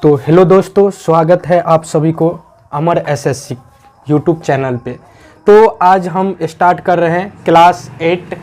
तो हेलो दोस्तों, स्वागत है आप सभी को अमर एसएससी यूट्यूब चैनल पे। तो आज हम स्टार्ट कर रहे हैं क्लास 8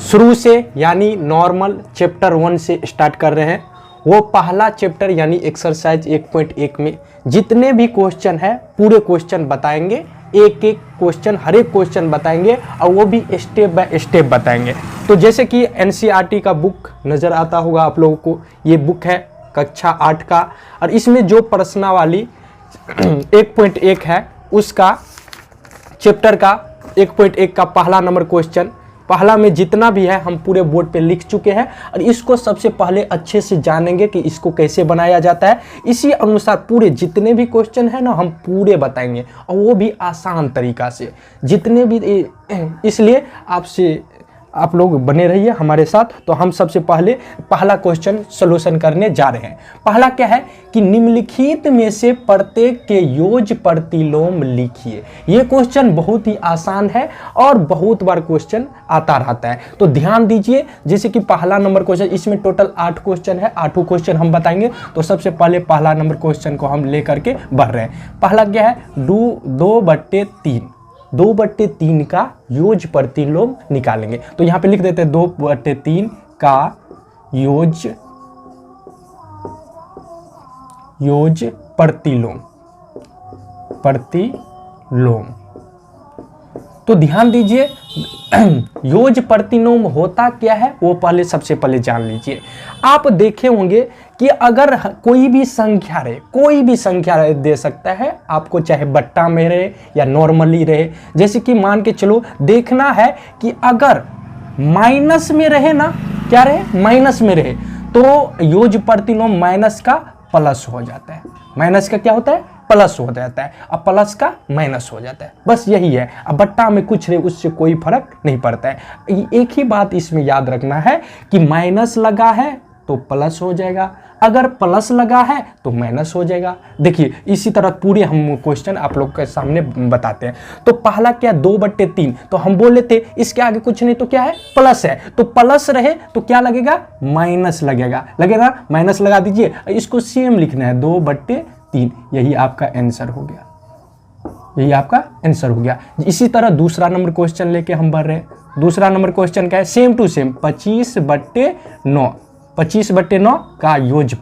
शुरू से, यानी नॉर्मल चैप्टर 1 से स्टार्ट कर रहे हैं। वो पहला चैप्टर यानी एक्सरसाइज 1.1 में जितने भी क्वेश्चन है पूरे क्वेश्चन बताएंगे, एक एक क्वेश्चन, हर एक क्वेश्चन बताएंगे और वो भी स्टेप बाय स्टेप बताएंगे। तो जैसे कि एनसीईआरटी का बुक नज़र आता होगा आप लोगों को, ये बुक है कक्षा 8 का, और इसमें जो प्रश्नावली 1.1 है उसका चैप्टर का 1.1 का पहला नंबर क्वेश्चन, पहला में जितना भी है हम पूरे बोर्ड पे लिख चुके हैं और इसको सबसे पहले अच्छे से जानेंगे कि इसको कैसे बनाया जाता है। इसी अनुसार पूरे जितने भी क्वेश्चन है ना हम पूरे बताएंगे, और वो भी आसान तरीका से, जितने भी, इसलिए आपसे आप लोग बने रहिए हमारे साथ। तो हम सबसे पहले पहला क्वेश्चन सॉल्यूशन करने जा रहे हैं। पहला क्या है कि निम्नलिखित में से प्रत्येक के योज प्रतिलोम लिखिए। ये क्वेश्चन बहुत ही आसान है और बहुत बार क्वेश्चन आता रहता है, तो ध्यान दीजिए। जैसे कि पहला नंबर क्वेश्चन, इसमें टोटल 8 क्वेश्चन है, 8 क्वेश्चन हम बताएंगे। तो सबसे पहले पहला नंबर क्वेश्चन को हम लेकर के बढ़ रहे हैं। पहला क्या है, 2/3 का योज प्रतिलोम निकालेंगे। तो यहां पे लिख देते हैं 2/3 का योज प्रतिलोम। तो ध्यान दीजिए, योज प्रतिलोम होता क्या है वो पहले सबसे पहले जान लीजिए। आप देखे होंगे कि अगर कोई भी संख्या रहे, दे सकता है आपको, चाहे बट्टा में रहे या नॉर्मली रहे। जैसे कि मान के चलो, देखना है कि अगर माइनस में रहे ना, क्या रहे, माइनस में रहे, तो योज प्रतिलोम माइनस का प्लस हो जाता है। माइनस का क्या होता है, प्लस हो जाता है, अब प्लस का माइनस हो जाता है, बस यही है। अब बट्टा में कुछ रहे उससे कोई फर्क नहीं पड़ता है। एक ही बात इसमें याद रखना है कि माइनस लगा है तो प्लस हो जाएगा, अगर प्लस लगा है तो माइनस हो जाएगा। देखिए इसी तरह पूरे हम क्वेश्चन आप लोग के सामने बताते हैं। तो पहला क्या, 2/3, तो हम बोले थे इसके आगे कुछ नहीं तो क्या है, प्लस है, तो प्लस रहे तो क्या लगेगा, माइनस लगेगा, माइनस लगा दीजिए। इसको सेम लिखना है 2/3, यही आपका आंसर हो गया। इसी तरह दूसरा नंबर क्वेश्चन लेके हम बढ़ रहे हैं। दूसरा नंबर क्वेश्चन क्या है, सेम टू सेम 25/9 का योज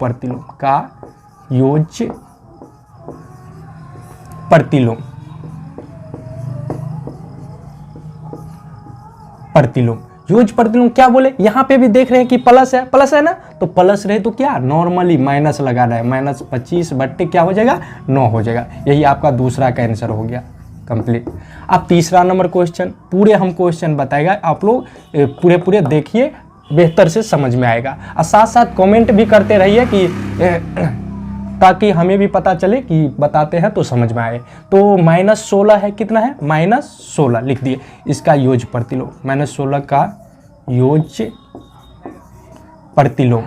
प्रतिलोम क्या बोले, यहां पे भी देख रहे हैं कि प्लस है ना, तो प्लस रहे तो क्या, नॉर्मली माइनस लगाना है, माइनस 25 क्या हो जाएगा, 9 हो जाएगा। यही आपका दूसरा का आंसर हो गया कंप्लीट। अब तीसरा नंबर क्वेश्चन, पूरे हम क्वेश्चन बताएगा, आप लोग पूरे देखिए, बेहतर से समझ में आएगा। और साथ साथ कमेंट भी करते रहिए कि ताकि हमें भी पता चले कि बताते हैं तो समझ में आए। तो -16 है, कितना है, -16 लिख दिए। इसका योज प्रतिलोम, -16 का योज प्रतिलोम।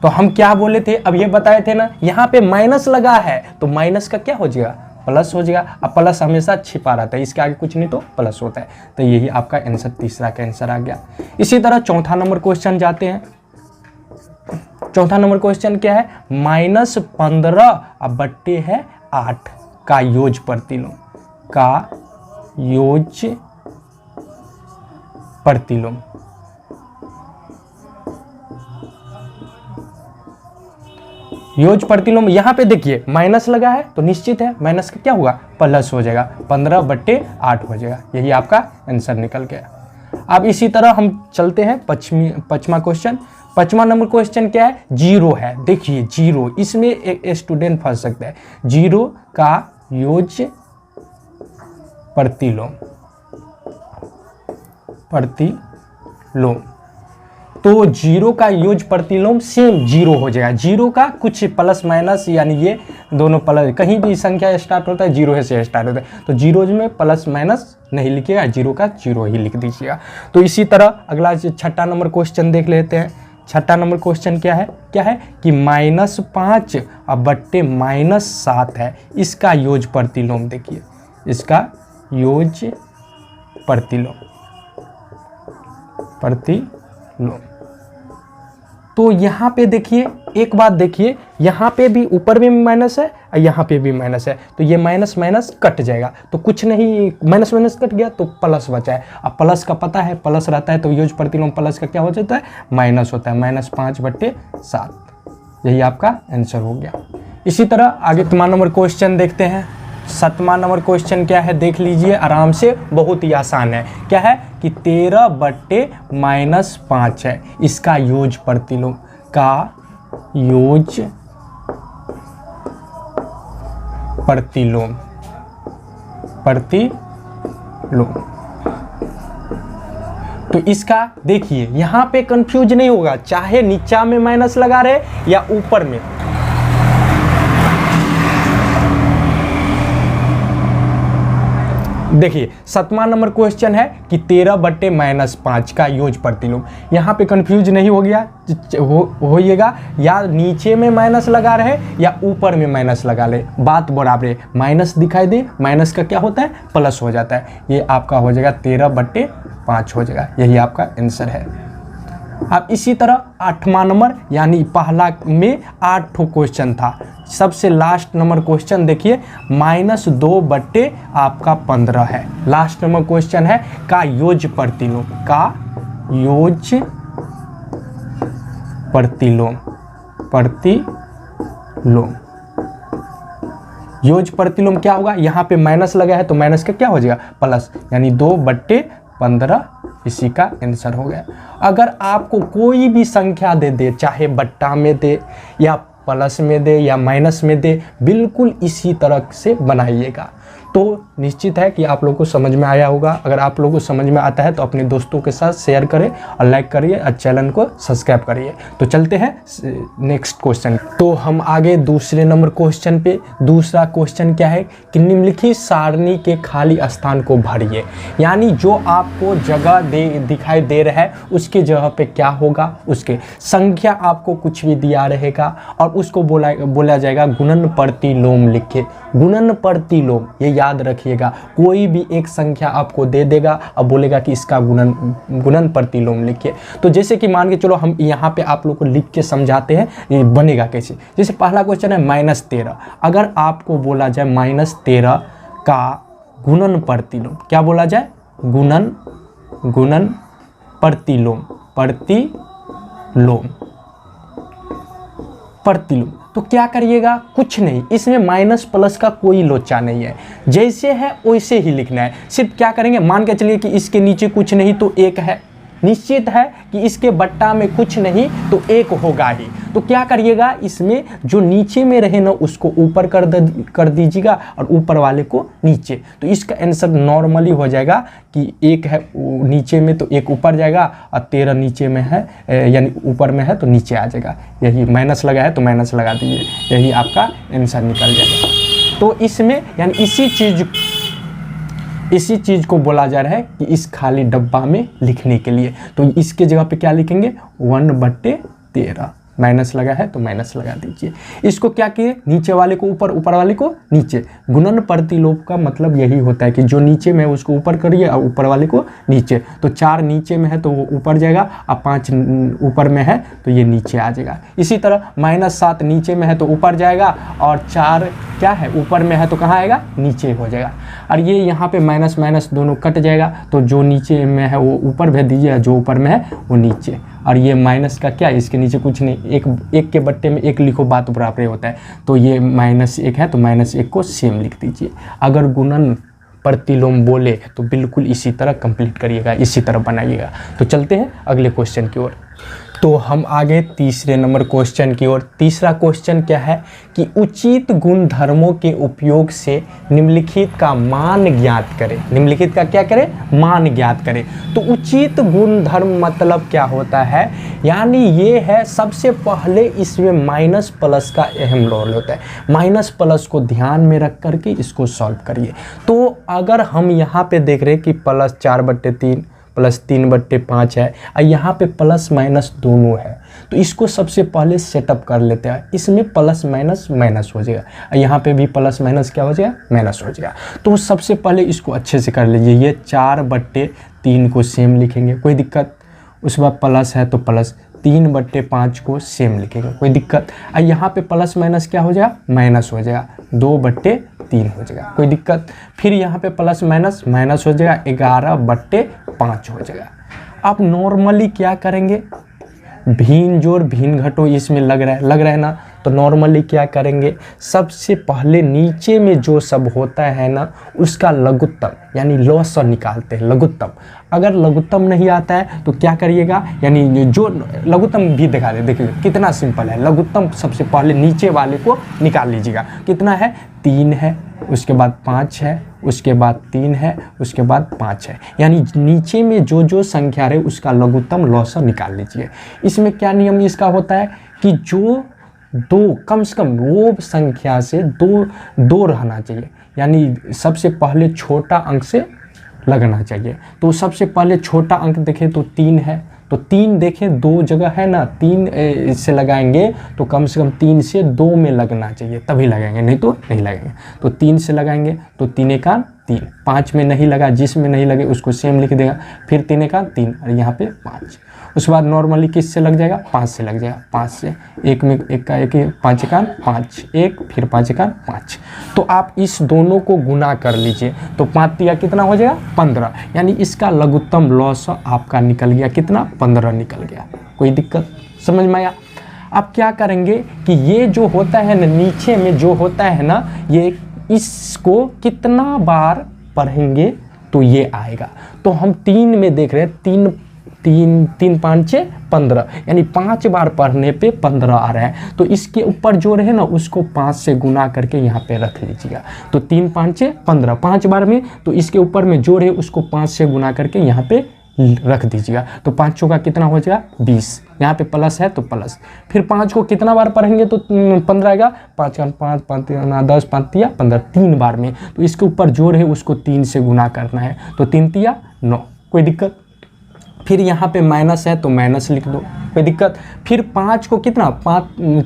तो हम क्या बोले थे, अब ये बताए थे ना, यहाँ पे माइनस लगा है तो माइनस का क्या हो जाएगा, प्लस हो जाएगा। अब प्लस हमेशा छिपा रहता है, इसके आगे कुछ नहीं तो प्लस होता है। तो यही आपका आंसर, तीसरा का आंसर आ गया। इसी तरह चौथा नंबर क्वेश्चन जाते हैं। चौथा नंबर क्वेश्चन क्या है, -15/8 का योज प्रतिलोम। योज प्रतिलोम यहाँ पे देखिए माइनस लगा है तो निश्चित है माइनस का क्या होगा, प्लस हो जाएगा, 15/8 हो जाएगा। यही आपका आंसर निकल गया। अब इसी तरह हम चलते हैं पांचवा क्वेश्चन। पांचवा नंबर क्वेश्चन क्या है, 0 है। देखिए 0, इसमें एक स्टूडेंट फंस सकता है। 0 का योज प्रतिलोम। तो 0 का योज प्रतिलोम सेम 0 हो जाएगा। 0 का कुछ प्लस माइनस, यानी ये दोनों प्लस, कहीं भी संख्या स्टार्ट होता है 0 से स्टार्ट होता है, तो 0 में प्लस माइनस नहीं लिखिएगा, 0 का 0 ही लिख दीजिएगा। तो इसी तरह अगला छठा नंबर क्वेश्चन देख लेते हैं। छठा नंबर क्वेश्चन क्या है कि -5/-7 है, इसका योज प्रतिलोम देखिए, इसका योज प्रतिलोम। तो यहाँ पे देखिए, एक बात देखिए, यहाँ पे भी ऊपर में माइनस है और यहाँ पे भी माइनस है, तो ये माइनस माइनस कट जाएगा, तो कुछ नहीं, माइनस माइनस कट गया तो प्लस बचा है। अब प्लस का पता है, प्लस रहता है तो योग प्रतिलोम प्लस का क्या हो जाता है, माइनस होता है, -5/7। यही आपका आंसर हो गया। इसी तरह आगे 7वां नंबर क्वेश्चन देखते हैं। 7वां नंबर क्वेश्चन क्या है, देख लीजिए आराम से, बहुत ही आसान है। क्या है कि 13/-5 है, इसका योग प्रतिलोम का योग प्रतिलोम तो इसका देखिए यहाँ पे कंफ्यूज नहीं होगा, चाहे नीचा में माइनस लगा रहे या ऊपर में। देखिए 7वां नंबर क्वेश्चन है कि 13/-5 का योग प्रतिलोम। यहाँ पे कंफ्यूज नहीं हो गया होइएगा, या नीचे में माइनस लगा रहे या ऊपर में माइनस लगा ले, बात बराबर है। माइनस दिखाई दे, माइनस का क्या होता है, प्लस हो जाता है। ये आपका हो जाएगा 13/5 हो जाएगा, यही आपका आंसर है। अब इसी तरह 8वां नंबर, यानी पहला में 8 क्वेश्चन था, सबसे लास्ट नंबर क्वेश्चन देखिए, -2/15 है। लास्ट नंबर क्वेश्चन है का योग प्रतिलोम, का योग प्रतिलोम योग प्रतिलोम क्या होगा, यहाँ पे माइनस लगा है तो माइनस का क्या हो जाएगा, प्लस, यानी 2/15 इसी का आंसर हो गया। अगर आपको कोई भी संख्या दे, चाहे बट्टा में दे या प्लस में दे या माइनस में दे, बिल्कुल इसी तरह से बनाइएगा, तो निश्चित है कि आप लोगों को समझ में आया होगा। अगर आप लोगों को समझ में आता है तो अपने दोस्तों के साथ शेयर करें और लाइक करिए और चैनल को सब्सक्राइब करिए। तो चलते हैं नेक्स्ट क्वेश्चन। तो हम आगे दूसरे नंबर क्वेश्चन पे। दूसरा क्वेश्चन क्या है कि निम्नलिखित सारणी के खाली स्थान को भरिए, यानी जो आपको जगह दिखाई दे रहा है उसके जगह पे क्या होगा, उसके संख्या आपको कुछ भी दिया रहेगा और उसको बोला जाएगा गुणन प्रतिलोम लिखे। गुणन प्रतिलोम, ये याद रखिएगा, कोई भी एक संख्या आपको दे देगा और बोलेगा कि इसका गुणन प्रतिलोम लिखिए। तो जैसे कि मान के चलो हम यहाँ पे आप लोग को लिख के समझाते हैं ये बनेगा कैसे। जैसे पहला क्वेश्चन है -13, अगर आपको बोला जाए -13 का गुणन प्रतिलोम, क्या बोला जाए, गुणन प्रतिलोम तो क्या करिएगा, कुछ नहीं, इसमें माइनस प्लस का कोई लोचा नहीं है, जैसे है वैसे ही लिखना है। सिर्फ क्या करेंगे, मान के चलिए कि इसके नीचे कुछ नहीं तो 1 है, निश्चित है कि इसके बट्टा में कुछ नहीं तो 1 होगा ही। तो क्या करिएगा, इसमें जो नीचे में रहे ना उसको ऊपर कर दीजिएगा और ऊपर वाले को नीचे। तो इसका आंसर नॉर्मली हो जाएगा कि 1 है नीचे में तो 1 ऊपर जाएगा और 13 नीचे में है यानी ऊपर में है तो नीचे आ जाएगा। यही माइनस लगा है तो माइनस लगा दीजिए, यही आपका आंसर निकल जाएगा। तो इसमें यानी इसी चीज़ को बोला जा रहा है कि इस खाली डब्बा में लिखने के लिए। तो इसके जगह पे क्या लिखेंगे, 1/13, माइनस लगा है तो माइनस लगा दीजिए। इसको क्या किए, नीचे वाले को ऊपर, ऊपर वाले को नीचे। गुणन प्रतिलोम का मतलब यही होता है कि जो नीचे में है उसको ऊपर करिए और ऊपर वाले को नीचे। तो 4 नीचे में है तो वो ऊपर जाएगा और 5 ऊपर में है तो ये नीचे आ जाएगा। इसी तरह -7 नीचे में है तो ऊपर जाएगा और 4 क्या है ऊपर में है तो कहाँ आएगा, नीचे हो जाएगा। और ये यहाँ पे माइनस माइनस दोनों कट जाएगा, तो जो नीचे में है वो ऊपर भेज दीजिए, जो ऊपर में है वो नीचे। और ये माइनस का क्या है, इसके नीचे कुछ नहीं, एक के बट्टे में 1 लिखो, बात बराबर होता है। तो ये -1 है तो -1 को सेम लिख दीजिए। अगर गुणन प्रतिलोम बोले तो बिल्कुल इसी तरह कंप्लीट करिएगा, इसी तरह बनाइएगा। तो चलते हैं अगले क्वेश्चन की ओर। तो हम आगे तीसरे नंबर क्वेश्चन की ओर। तीसरा क्वेश्चन क्या है कि उचित गुणधर्मों के उपयोग से निम्नलिखित का मान ज्ञात करें। निम्नलिखित का क्या करें, मान ज्ञात करें। तो उचित गुणधर्म मतलब क्या होता है, यानी ये है सबसे पहले इसमें माइनस प्लस का अहम रोल होता है। माइनस प्लस को ध्यान में रख करके इसको सॉल्व करिए। तो अगर हम यहाँ पे देख रहे हैं कि +4/3 +3/5 है और यहाँ पे प्लस माइनस दोनों है, तो इसको सबसे पहले सेटअप कर लेते हैं। इसमें प्लस माइनस माइनस हो जाएगा और यहाँ पे भी प्लस माइनस क्या हो जाएगा, माइनस हो जाएगा। तो सबसे पहले इसको अच्छे से कर लीजिए। ये 4/3 को सेम लिखेंगे, कोई दिक्कत। उसके बाद प्लस है तो प्लस, 3/5 को सेम लिखेंगे, कोई दिक्कत। और यहाँ पे प्लस माइनस क्या हो जाएगा, माइनस हो जाएगा, 2/3 हो जाएगा, कोई दिक्कत। फिर यहाँ पे प्लस माइनस माइनस हो जाएगा, 11/5 हो जाएगा। आप नॉर्मली क्या करेंगे, भिन्न जोड़ भिन्न घटो इसमें लग रहा है ना, तो नॉर्मली क्या करेंगे, सबसे पहले नीचे में जो सब होता है ना उसका लघुत्तम यानी लॉस निकालते हैं, लघुत्तम। अगर लघुत्तम नहीं आता है तो क्या करिएगा, यानी जो लघुत्तम भी दिखा दे, देखिए कितना सिंपल है। लघुत्तम सबसे पहले नीचे वाले को निकाल लीजिएगा, कितना है, 3 है, उसके बाद 5 है, उसके बाद 3 है, उसके बाद 5 है, यानी नीचे में जो जो संख्या रहे उसका लघुत्तम लॉस निकाल लीजिए। इसमें क्या नियम इसका होता है कि जो दो कम से कम वो संख्या से दो रहना चाहिए, यानी सबसे पहले छोटा अंक से लगना चाहिए। तो सबसे पहले छोटा अंक देखें तो 3 है, तो 3 देखें 2 जगह है ना, 3 से लगाएंगे तो कम से कम 3 से 2 में लगना चाहिए, तभी लगाएंगे, नहीं तो नहीं लगेंगे। तो 3 से लगाएंगे तो 3 एका 3, 5 में नहीं लगा, जिसमें नहीं लगे उसको सेम लिख देगा, फिर 3 एका 3 और यहाँ पे 5। उसके बाद नॉर्मली किस से लग जाएगा, 5 से लग जाएगा, 5 से, एक में एक का एक, 5 एका 5, 1 फिर 5 एका 5। तो आप इस दोनों को गुना कर लीजिए तो 5 तिया कितना हो जाएगा, 15, यानी इसका लघुत्तम लॉस आपका निकल गया, कितना, 15 निकल गया, कोई दिक्कत, समझ में आया। आप क्या करेंगे कि ये जो होता है ना नीचे में जो होता है ना, ये इसको कितना बार पढ़ेंगे तो ये आएगा। तो हम 3 में देख रहे हैं, 3 5 6 15, यानी 5 बार पढ़ने पे 15 आ रहा है। तो इसके ऊपर जो रहे ना उसको 5 से गुना करके यहाँ पे रख लीजिएगा। तो 3 5 6 15, 5 बार में, तो इसके ऊपर में जो रहे उसको 5 से गुना करके यहाँ पे रख दीजिएगा। तो 5 चौका कितना हो जाएगा, 20, यहाँ पे प्लस है तो प्लस। फिर 5 को कितना बार पढ़ेंगे तो 15 आएगा, 5 का 5 5 10 5 तिया 15, 3 बार में। तो इसके ऊपर जो रहे उसको 3 से गुना करना है, तो 3 तिया 9, कोई दिक्कत। फिर यहाँ पे माइनस है तो माइनस लिख दो, कोई दिक्कत। फिर 5 को कितना,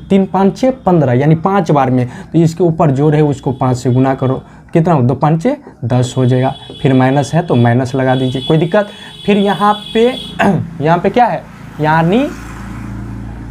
3 5 6 15, यानी 5 बार में, तो इसके ऊपर जो रहे उसको 5 से गुना करो, कितना, 2 5 6 10 हो जाएगा। फिर माइनस है तो माइनस लगा दीजिए, कोई दिक्कत। फिर यहाँ पे क्या है, यानी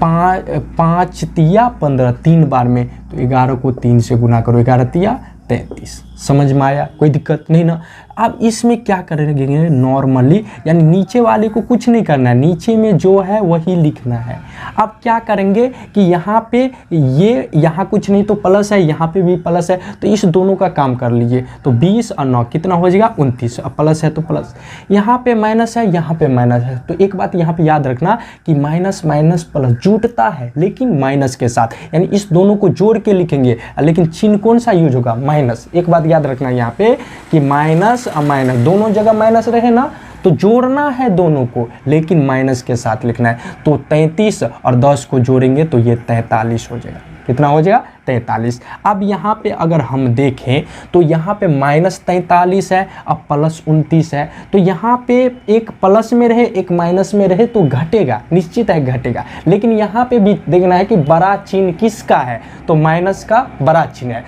5 तिया 15, 3 बार में, तो 11 को 3 से गुना करो, 11 तिया 33, समझ में आया, कोई दिक्कत नहीं ना। अब इसमें क्या करेंगे नॉर्मली, यानी नीचे वाले को कुछ नहीं करना है, नीचे में जो है वही लिखना है। अब क्या करेंगे कि यहाँ पे ये यहाँ कुछ नहीं तो प्लस है, यहाँ पे भी प्लस है, तो इस दोनों का काम कर लीजिए। तो 20 और 9 कितना हो जाएगा, 29। अब प्लस है तो प्लस, यहाँ पे माइनस है, यहाँ पे माइनस है। तो एक बात यहाँ पे याद रखना कि माइनस माइनस प्लस जुटता है लेकिन माइनस के साथ, यानी इस दोनों को जोड़ के लिखेंगे, लेकिन चिन्ह कौन सा यूज होगा, माइनस। एक बात याद रखना यहाँ पे कि माइनस और माइनस दोनों जगह माइनस रहे ना, तो जोड़ना है दोनों को लेकिन माइनस के साथ लिखना है। तो 33 और 10 को जोड़ेंगे तो ये 43 हो जाएगा, कितना हो जाएगा, 43। अब यहाँ पे अगर हम देखें तो यहाँ पे -43 है, अब +29 है, तो यहाँ पे एक प्लस में रहे एक माइनस में रहे तो घटेगा, निश्चित है घटेगा। लेकिन यहाँ पे भी देखना है कि बड़ा चिन्ह किसका है, तो माइनस का बड़ा चिन्ह है।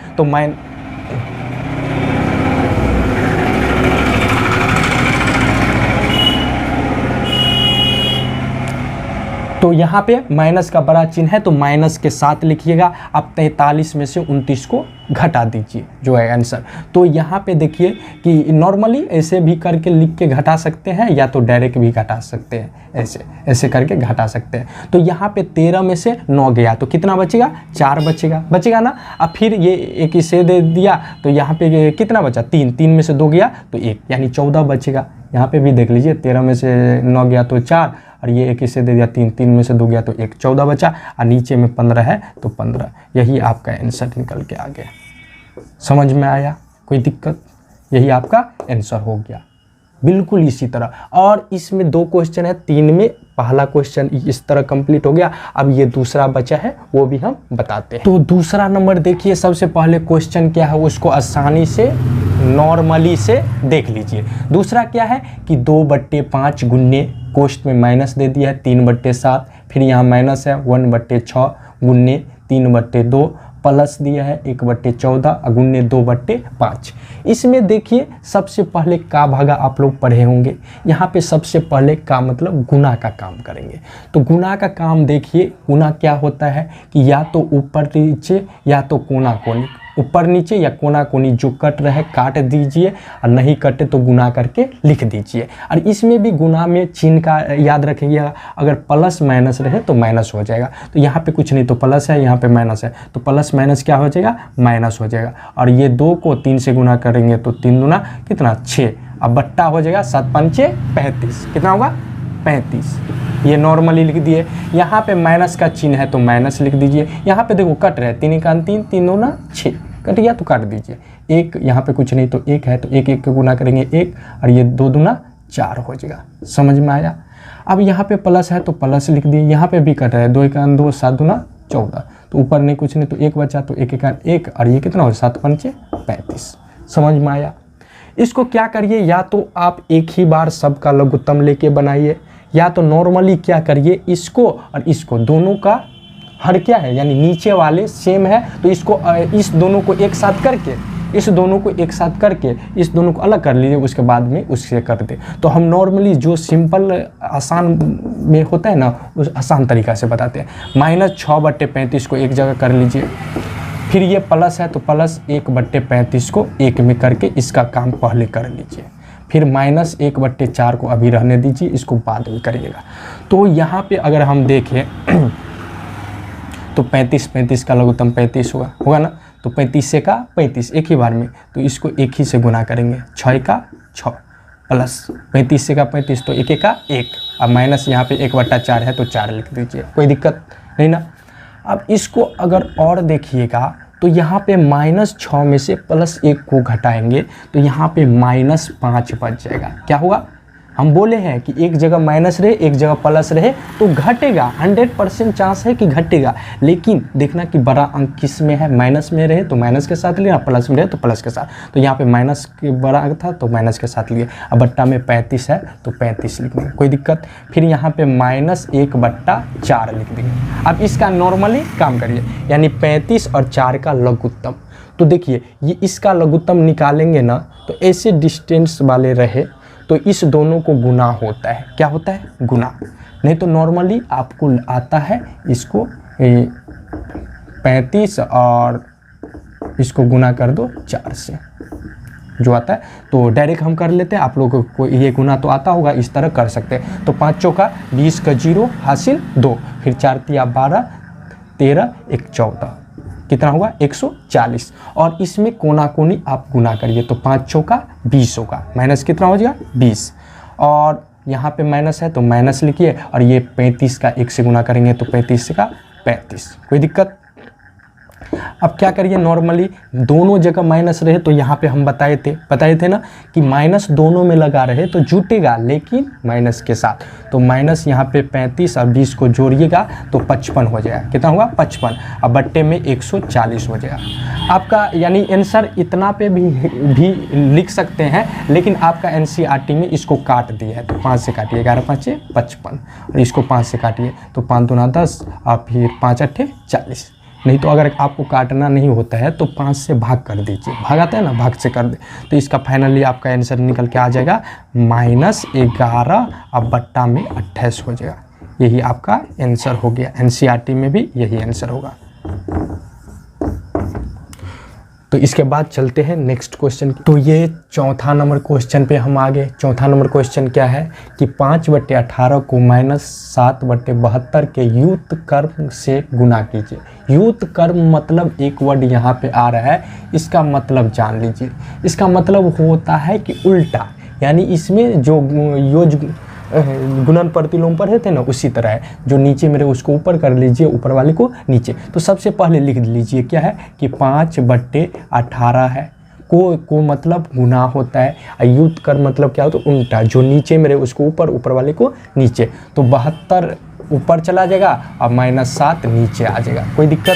तो यहाँ पे माइनस का बड़ा चिन्ह है तो माइनस के साथ लिखिएगा। अब 43 में से 29 को घटा दीजिए, जो है आंसर। तो यहाँ पे देखिए कि नॉर्मली ऐसे भी करके लिख के घटा सकते हैं या तो डायरेक्ट भी घटा सकते हैं, ऐसे करके घटा सकते हैं। तो यहाँ पे 13 में से 9 गया तो कितना बचेगा, 4 बचेगा ना। अब फिर ये एक इसे दे दिया तो यहाँ पे कितना बचा, 3 में से 2 गया तो 1, यानी 14 बचेगा। यहाँ पे भी देख लीजिए 13 में से 9 गया तो 4 और ये एक इसे दे दिया 3 में से 2 गया तो 1, 14 बचा और नीचे में 15 है तो 15। यही आपका आंसर निकल के आ गया, समझ में आया, कोई दिक्कत, यही आपका आंसर हो गया बिल्कुल इसी तरह। और इसमें 2 क्वेश्चन है, 3 में पहला क्वेश्चन इस तरह कंप्लीट हो गया। अब ये दूसरा बचा है वो भी हम बताते हैं। तो दूसरा नंबर देखिए, सबसे पहले क्वेश्चन क्या है उसको आसानी से नॉर्मली से देख लीजिए। दूसरा क्या है कि 2/5 गुन्ने, कोष्ठ में माइनस दे दिया है 3/7, फिर यहाँ माइनस है 1/6 गुन्ने 3/2 प्लस दिया है 1/14 अगुण्य 2/5। इसमें देखिए सबसे पहले का भागा आप लोग पढ़े होंगे, यहाँ पे सबसे पहले का मतलब गुना का काम करेंगे। तो गुना का काम देखिए, गुना क्या होता है कि या तो ऊपर नीचे या तो कोना कोनी, ऊपर नीचे या कोना कोनी जो कट रहे काट दीजिए और नहीं कटे तो गुना करके लिख दीजिए। और इसमें भी गुना में चिन्ह का याद रखेंगे, अगर प्लस माइनस रहे तो माइनस हो जाएगा। तो यहाँ पे कुछ नहीं तो प्लस है, यहाँ पे माइनस है तो प्लस माइनस क्या हो जाएगा, माइनस हो जाएगा। और ये 2 को 3 से गुना करेंगे तो 3 दूना कितना 6, अब बट्टा हो जाएगा 7 पंचे 35, कितना होगा 35। ये नॉर्मली लिख दिए। यहाँ पे माइनस का चिन्ह है तो माइनस लिख दीजिए। यहाँ पे देखो कट रहा है 3 का 3, 3 दूना 6 कट गया तो काट दीजिए। 1 यहाँ पे कुछ नहीं तो 1 है तो 1 1 का गुना करेंगे 1 और ये 2 दूना 4 हो जाएगा। समझ में आया। अब यहाँ पे प्लस है तो प्लस लिख दिए। यहाँ पे भी कट रहा है 2 1 2 7 दूना 14 तो ऊपर नहीं कुछ नहीं तो 1 बचा तो 1 1 1 और ये कितना हो 7 पंचे 35। समझ में आया। इसको क्या करिए, या तो आप एक ही बार सबका लघुत्तम लेके बनाइए, या तो नॉर्मली क्या करिए इसको और इसको दोनों का हर क्या है यानी नीचे वाले सेम है तो इसको इस दोनों को एक साथ करके इस दोनों को एक साथ करके इस दोनों को अलग कर लीजिए, उसके बाद में उससे कर दे। तो हम नॉर्मली जो सिंपल आसान में होता है ना उस आसान तरीक़ा से बताते हैं। -6/35 को एक जगह कर लीजिए, फिर ये प्लस है तो प्लस 1/35 को एक में करके इसका काम पहले कर लीजिए, फिर -1/4 को अभी रहने दीजिए, इसको बाद में करिएगा। तो यहाँ पे अगर हम देखें तो 35 का लघुत्तम 35 होगा ना, तो 35 से का 35 एक ही बार में, तो इसको एक ही से गुना करेंगे 6 का 6 प्लस 35 से का 35 तो 1 का 1, अब माइनस यहाँ पे 1/4 है तो 4 लिख दीजिए, कोई दिक्कत नहीं ना। अब इसको अगर और देखिएगा तो यहाँ पे -6 में से +1 को घटाएंगे तो यहाँ पे -5 बच जाएगा। क्या होगा, हम बोले हैं कि एक जगह माइनस रहे एक जगह प्लस रहे तो घटेगा, 100% चांस है कि घटेगा। लेकिन देखना कि बड़ा अंक किस में है, माइनस में रहे तो माइनस के साथ लिया, प्लस में रहे तो प्लस के साथ। तो यहाँ पे माइनस के बड़ा अंक था तो माइनस के साथ लिए। अब बट्टा में 35 है तो 35 लिख देंगे, कोई दिक्कत। फिर यहाँ पे -1/4 लिख देंगे। अब इसका नॉर्मली काम करिए, यानी 35 और 4 का लघुत्तम। तो देखिए ये इसका लघुत्तम निकालेंगे ना तो ऐसे डिस्टेंस वाले रहे तो इस दोनों को गुना होता है। क्या होता है, गुना। नहीं तो नॉर्मली आपको आता है इसको 35 और इसको गुना कर दो 4 से जो आता है, तो डायरेक्ट हम कर लेते हैं। आप लोगों को ये गुना तो आता होगा, इस तरह कर सकते हैं। तो 5 चौका 20 का 0 हासिल 2, फिर 4 तिया 12, 13 1 14, कितना होगा 140। और इसमें कोना कोनी आप गुना करिए तो 5 चौका 20 होगा, माइनस कितना हो जाएगा 20। और यहाँ पे माइनस है तो माइनस लिखिए, और ये 35 का 1 से गुना करेंगे तो 35 का 35, कोई दिक्कत। अब क्या करिए, नॉर्मली दोनों जगह माइनस रहे तो यहाँ पे हम बताए थे ना कि माइनस दोनों में लगा रहे तो जुटेगा, लेकिन माइनस के साथ। तो माइनस यहाँ पे 35 और 20 को जोड़िएगा तो 55 हो जाएगा। कितना होगा 55। अब बट्टे में 140 हो जाएगा आपका, यानी आंसर इतना पे भी लिख सकते हैं, लेकिन आपका एनसीईआरटी में इसको काट दिया है तो 5 से काटिए, 11 5 55, और इसको 5 से काटिए तो 5 दूना 10 और फिर 5 8 40। नहीं तो अगर आपको काटना नहीं होता है तो 5 से भाग कर दीजिए, भाग आता है ना, भाग से कर दे तो इसका फाइनली आपका आंसर निकल के आ जाएगा -11 अब बट्टा में 28 हो जाएगा। यही आपका आंसर हो गया। एनसीईआरटी में भी यही आंसर होगा। तो इसके बाद चलते हैं नेक्स्ट क्वेश्चन। तो ये चौथा नंबर क्वेश्चन पे हम आ गए। चौथा नंबर क्वेश्चन क्या है कि 5/18 को -7/72 के युत कर्म से गुना कीजिए। युत कर्म मतलब एक वर्ड यहाँ पे आ रहा है, इसका मतलब जान लीजिए। इसका मतलब होता है कि उल्टा, यानी इसमें जो योज गुणन प्रतिलोम पढ़े थे ना उसी तरह है, जो नीचे मेरे उसको ऊपर कर लीजिए, ऊपर वाले को नीचे। तो सबसे पहले लिख लीजिए क्या है कि 5/18 है, को मतलब गुना होता है, युत कर मतलब क्या होता है उल्टा, जो नीचे मेरे उसको ऊपर, ऊपर वाले को नीचे। तो 72 ऊपर चला जाएगा और -7 नीचे आ जाएगा, कोई दिक्कत।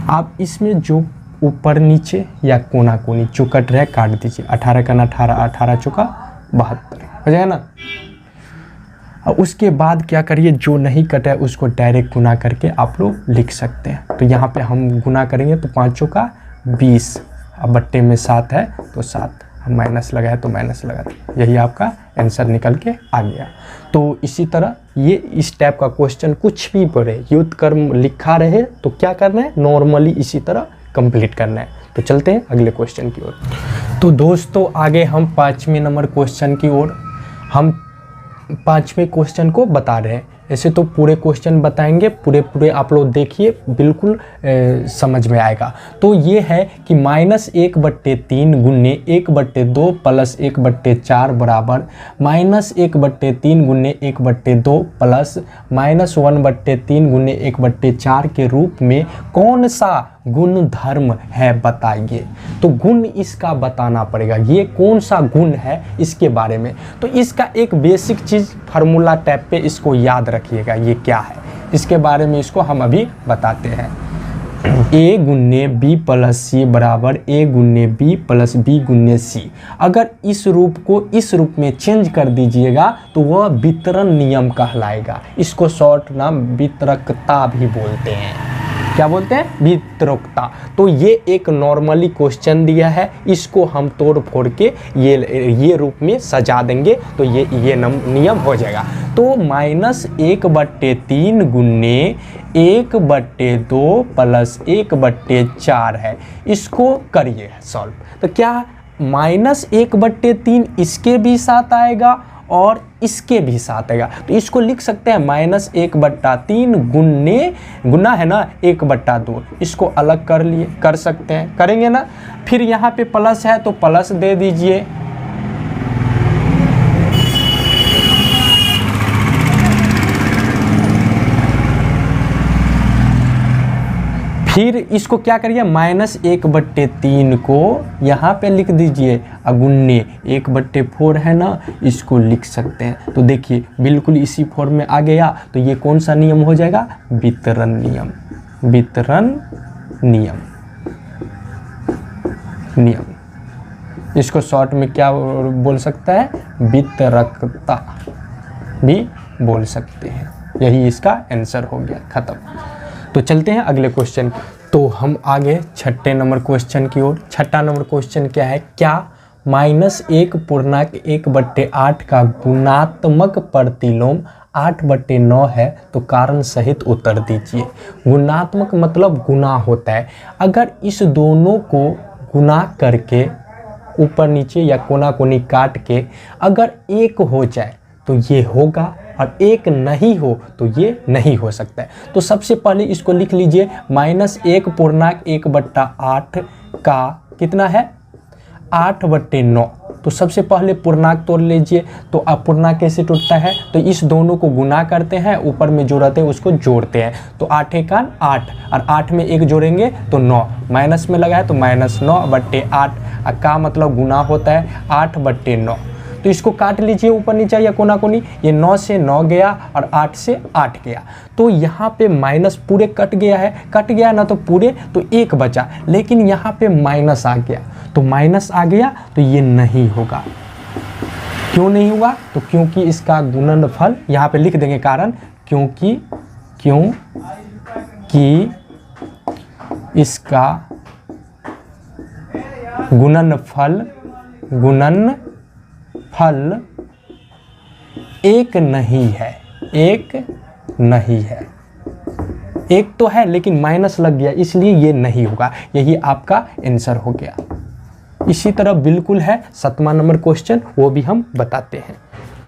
आप इसमें जो ऊपर नीचे या कोना कोनी जो कट रहा है काट दीजिए। 18 का 18, 18 चौका 72 हो जाएगा ना। और उसके बाद क्या करिए, जो नहीं कटा है उसको डायरेक्ट गुना करके आप लोग लिख सकते हैं। तो यहाँ पे हम गुना करेंगे तो 5 चौका 20, अब बट्टे में 7 है तो 7, हम माइनस लगाए तो माइनस लगा दें, यही आपका आंसर निकल के आ गया। तो इसी तरह ये इस टाइप का क्वेश्चन कुछ भी पढ़े, युद्ध कर्म लिखा रहे तो क्या करना है, नॉर्मली इसी तरह कंप्लीट करना है। तो चलते हैं अगले क्वेश्चन की ओर। तो दोस्तों आगे हम 5वें नंबर क्वेश्चन की ओर, हम 5वें क्वेश्चन को बता रहे हैं। ऐसे तो पूरे क्वेश्चन बताएंगे, पूरे आप लोग देखिए, बिल्कुल समझ में आएगा। तो ये है कि -1/3 गुने 1/2 प्लस 1/4 बराबर -1/3 गुने 1/2 प्लस -1/3 गुने 1/4 के रूप में कौन सा गुण धर्म है बताइए। तो गुण इसका बताना पड़ेगा, ये कौन सा गुण है इसके बारे में। तो इसका एक बेसिक चीज़ फार्मूला टाइप पे इसको याद रखिएगा, ये क्या है इसके बारे में इसको हम अभी बताते हैं। a गुने b प्लस सी बराबर a गुने b प्लस b गुने सी। अगर इस रूप को इस रूप में चेंज कर दीजिएगा तो वह वितरण नियम कहलाएगा। इसको शॉर्ट नाम वितरकता भी बोलते हैं। क्या बोलते हैं, वितरकता। तो ये एक नॉर्मली क्वेश्चन दिया है, इसको हम तोड़ फोड़ के ये रूप में सजा देंगे तो ये नियम हो जाएगा। तो -1/3 गुने 1/2 प्लस 1/4 है, इसको करिए सॉल्व। तो क्या -1/3 इसके भी साथ आएगा और इसके भी साथ आएगा, तो इसको लिख सकते हैं -1/3 गुना है ना 1/2, इसको अलग कर सकते हैं, करेंगे ना। फिर यहाँ पे प्लस है तो प्लस दे दीजिए, फिर इसको क्या करिए, -1/3 को यहाँ पे लिख दीजिए, अगुन्ने 1/4 है ना, इसको लिख सकते हैं। तो देखिए बिल्कुल इसी फॉर्म में आ गया। तो ये कौन सा नियम हो जाएगा, वितरण नियम। वितरण नियम इसको शॉर्ट में क्या बोल सकता है, वितरकता भी बोल सकते हैं। यही इसका आंसर हो गया, खत्म। तो चलते हैं अगले क्वेश्चन। तो हम आगे 6ठे नंबर क्वेश्चन की ओर। 6ठा नंबर क्वेश्चन क्या है, क्या -1/8 का गुणात्मक प्रतिलोम 8/9 है, तो कारण सहित उत्तर दीजिए। गुणात्मक मतलब गुना होता है। अगर इस दोनों को गुना करके ऊपर नीचे या कोना कोनी काट के अगर एक हो जाए तो ये होगा, और एक नहीं हो तो ये नहीं हो सकता है। तो सबसे पहले इसको लिख लीजिए, -1/1/8 का कितना है, 8/9। तो सबसे पहले पूर्णांक तोड़ लीजिए। तो अब पूर्णांक कैसे टूटता है, तो इस दोनों को गुना करते हैं, ऊपर में जो रहते हैं उसको जोड़ते हैं। तो 8 × 8 और 8 में 1 जोड़ेंगे तो 9, माइनस में लगा है तो -9/8 का मतलब गुना होता है 8/9। तो इसको काट लीजिए ऊपर नीचे या कोना कोनी, ये 9 से 9 गया और 8 से 8 गया। तो यहाँ पे माइनस पूरे कट गया ना, तो पूरे तो 1 बचा, लेकिन यहाँ पे माइनस आ गया। तो माइनस आ गया तो ये नहीं होगा। क्यों नहीं हुआ, तो क्योंकि इसका गुणनफल, यहाँ पे लिख देंगे कारण, क्योंकि इसका गुणनफल एक नहीं है। एक तो है लेकिन माइनस लग गया, इसलिए ये नहीं होगा। यही आपका आंसर हो गया। इसी तरह बिल्कुल है 7वां नंबर क्वेश्चन, वो भी हम बताते हैं।